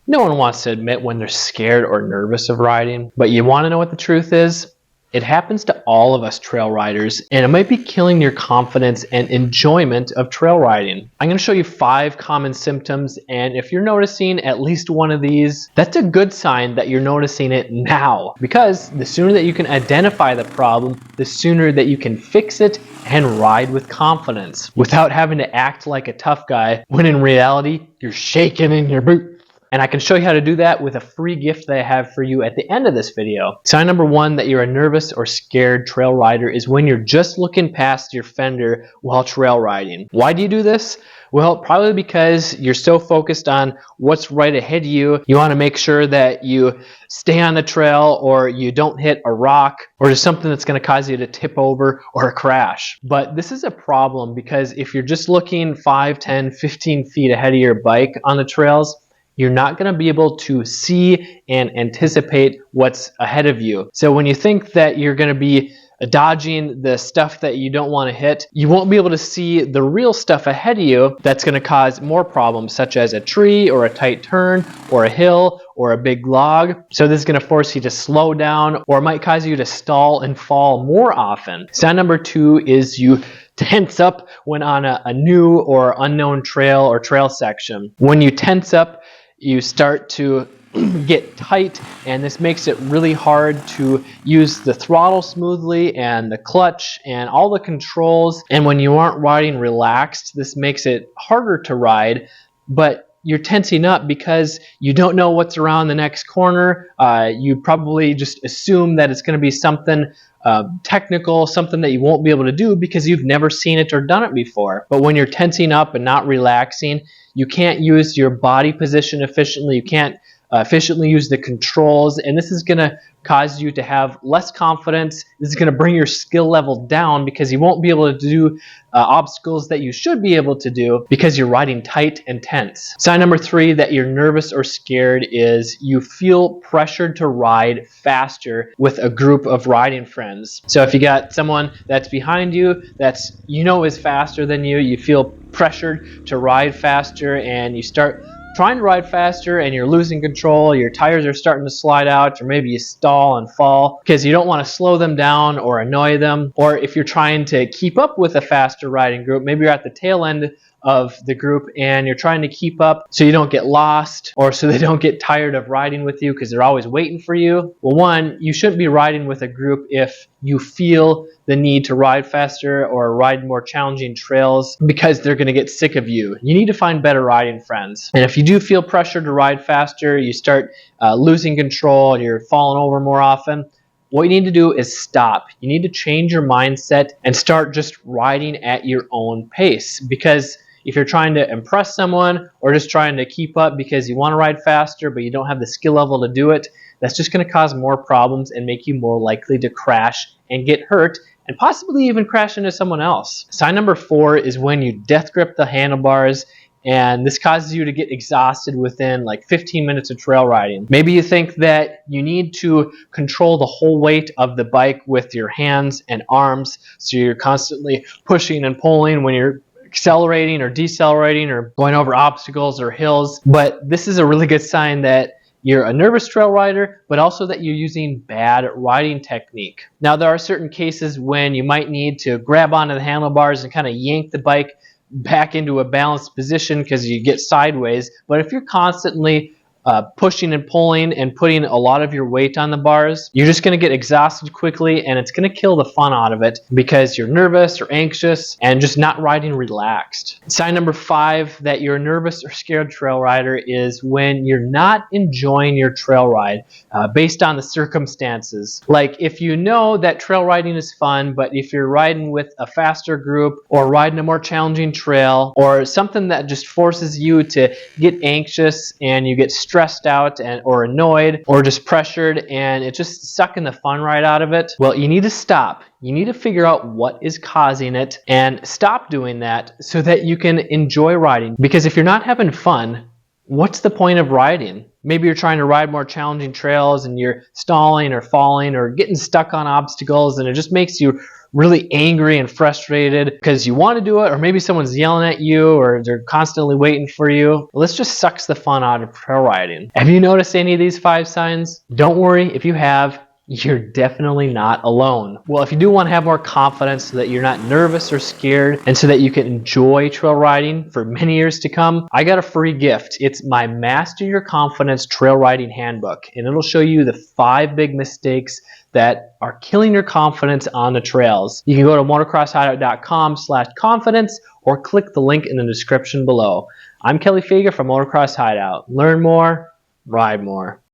No one wants to admit when they're scared or nervous of riding, but you want to know what the truth is? It happens to all of us trail riders, and it might be killing your confidence and enjoyment of trail riding. I'm going to show you 5 common symptoms, and if you're noticing at least one of these, that's a good sign that you're noticing it now. Because the sooner that you can identify the problem, the sooner that you can fix it and ride with confidence without having to act like a tough guy when in reality, you're shaking in your boots. And I can show you how to do that with a free gift that I have for you at the end of this video. Sign number 1 that you're a nervous or scared trail rider is when you're just looking past your fender while trail riding. Why do you do this? Well, probably because you're so focused on what's right ahead of you. You want to make sure that you stay on the trail or you don't hit a rock or just something that's going to cause you to tip over or crash. But this is a problem because if you're just looking 5, 10, 15 feet ahead of your bike on the trails, you're not going to be able to see and anticipate what's ahead of you. So when you think that you're going to be dodging the stuff that you don't want to hit, you won't be able to see the real stuff ahead of you that's going to cause more problems, such as a tree or a tight turn or a hill or a big log. So this is going to force you to slow down, or it might cause you to stall and fall more often. Sign number 2 is you tense up when on a new or unknown trail or trail section. When you tense up, you start to get tight, and this makes it really hard to use the throttle smoothly and the clutch and all the controls. And when you aren't riding relaxed, this makes it harder to ride, but you're tensing up because you don't know what's around the next corner. You probably just assume that it's going to be something technical, something that you won't be able to do because you've never seen it or done it before. But when you're tensing up and not relaxing, you can't use your body position efficiently. You can't efficiently use the controls, and this is going to cause you to have less confidence. This is going to bring your skill level down because you won't be able to do obstacles that you should be able to do because you're riding tight and tense. Sign number 3 that you're nervous or scared is you feel pressured to ride faster with a group of riding friends. So if you got someone that's behind you that's is faster than you, you feel pressured to ride faster, and you start trying to ride faster and you're losing control, your tires are starting to slide out, or maybe you stall and fall because you don't want to slow them down or annoy them. Or if you're trying to keep up with a faster riding group, maybe you're at the tail end of the group and you're trying to keep up so you don't get lost or so they don't get tired of riding with you because they're always waiting for you. Well, one, you shouldn't be riding with a group if you feel the need to ride faster or ride more challenging trails because they're going to get sick of you. You need to find better riding friends. And if you do feel pressure to ride faster, you start losing control and you're falling over more often, what you need to do is stop. You need to change your mindset and start just riding at your own pace. Because if you're trying to impress someone or just trying to keep up because you want to ride faster but you don't have the skill level to do it, that's just going to cause more problems and make you more likely to crash and get hurt and possibly even crash into someone else. Sign number 4 is when you death grip the handlebars, and this causes you to get exhausted within like 15 minutes of trail riding. Maybe you think that you need to control the whole weight of the bike with your hands and arms, so you're constantly pushing and pulling when you're accelerating or decelerating or going over obstacles or hills. But this is a really good sign that you're a nervous trail rider, but also that you're using bad riding technique. Now, there are certain cases when you might need to grab onto the handlebars and kind of yank the bike back into a balanced position because you get sideways. But if you're constantly pushing and pulling and putting a lot of your weight on the bars, you're just going to get exhausted quickly, and it's going to kill the fun out of it because you're nervous or anxious and just not riding relaxed. Sign number 5 that you're a nervous or scared trail rider is when you're not enjoying your trail ride based on the circumstances. Like if you know that trail riding is fun, but if you're riding with a faster group or riding a more challenging trail or something that just forces you to get anxious and you get stressed out or annoyed or just pressured and it's just sucking the fun right out of it, well, you need to stop. You need to figure out what is causing it and stop doing that so that you can enjoy riding. Because if you're not having fun, what's the point of riding? Maybe you're trying to ride more challenging trails and you're stalling or falling or getting stuck on obstacles, and it just makes you really angry and frustrated because you want to do it, or maybe someone's yelling at you, or they're constantly waiting for you. Well, this just sucks the fun out of trail riding. Have you noticed any of these 5 signs? Don't worry if you have. You're definitely not alone. Well, if you do want to have more confidence so that you're not nervous or scared and so that you can enjoy trail riding for many years to come, I got a free gift. It's my Master Your Confidence Trail Riding Handbook, and it'll show you the 5 big mistakes that are killing your confidence on the trails. You can go to motocrosshideout.com/confidence or click the link in the description below. I'm Kelly Fager from Motocross Hideout. Learn more, ride more.